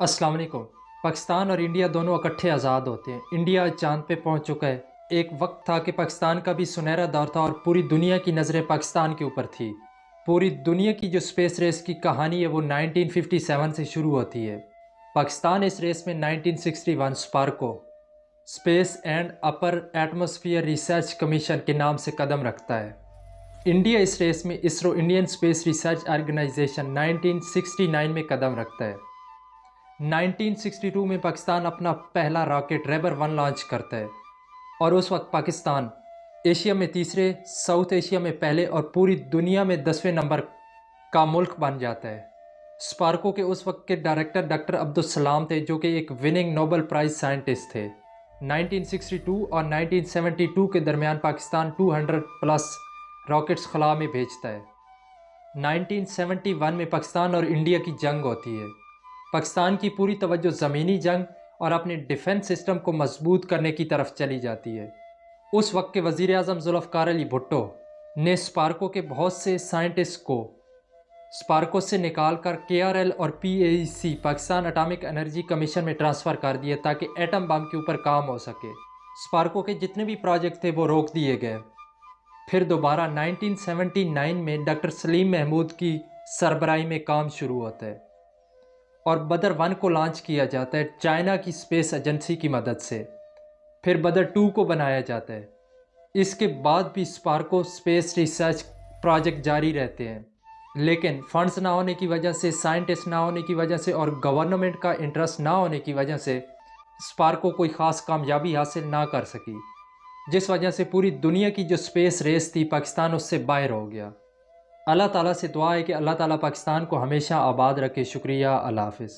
अस्सलाम वालेकुम। पाकिस्तान और इंडिया दोनों इकट्ठे आज़ाद होते हैं। इंडिया चांद पे पहुंच चुका है। एक वक्त था कि पाकिस्तान का भी सुनहरा दौर था और पूरी दुनिया की नज़रें पाकिस्तान के ऊपर थी। पूरी दुनिया की जो स्पेस रेस की कहानी है वो 1957 से शुरू होती है। पाकिस्तान इस रेस में 1961 Sparco space and upper atmosphere research commission के नाम से कदम रखता है। इंडिया इस रेस में ISRO Indian space research organisation 1969 में कदम रखता है। 1962 में पाकिस्तान अपना पहला रॉकेट रेबर 1 लॉन्च करता है और उस वक्त पाकिस्तान एशिया में तीसरे, साउथ एशिया में पहले और पूरी दुनिया में 10वें नंबर का मुल्क बन जाता है। स्पार्को के उस वक्त के डायरेक्टर डॉक्टर अब्दुल सलाम थे, जो कि एक विनिंग नोबेल प्राइज साइंटिस्ट थे। 1962 और 1972 के दरमियान पाकिस्तान 200 प्लस रॉकेट्स खला में भेजता है। 1971 में पाकिस्तान और इंडिया की जंग होती है। पाकिस्तान की पूरी तवज्जो ज़मीनी जंग और अपने डिफेंस सिस्टम को मजबूत करने की तरफ चली जाती है। उस वक्त के वज़ीर आज़म जुल्फ़िकार अली भुट्टो ने स्पार्को के बहुत से साइंटिस्ट को स्पार्को से निकाल कर KRL और PAEC Pakistan atomic energy commission में ट्रांसफ़र कर दिए ताकि एटम बम के ऊपर काम हो सके। स्पार्को के जितने भी प्रोजेक्ट थे वो रोक दिए गए। फिर दोबारा 1979 में डॉक्टर सलीम महमूद की सरबराही में काम शुरू होता है और बदर 1 को लॉन्च किया जाता है चाइना की स्पेस एजेंसी की मदद से। फिर बदर 2 को बनाया जाता है। इसके बाद भी स्पार्को स्पेस रिसर्च प्रोजेक्ट जारी रहते हैं, लेकिन फंड्स ना होने की वजह से, साइंटिस्ट ना होने की वजह से और गवर्नमेंट का इंटरेस्ट ना होने की वजह से स्पार्को कोई ख़ास कामयाबी हासिल ना कर सकी, जिस वजह से पूरी दुनिया की जो स्पेस रेस थी पाकिस्तान उससे बाहर हो गया। अल्लाह ताला से दुआ है कि अल्लाह ताला पाकिस्तान को हमेशा आबाद रखे। शुक्रिया। अल्लाह हाफ़िज़।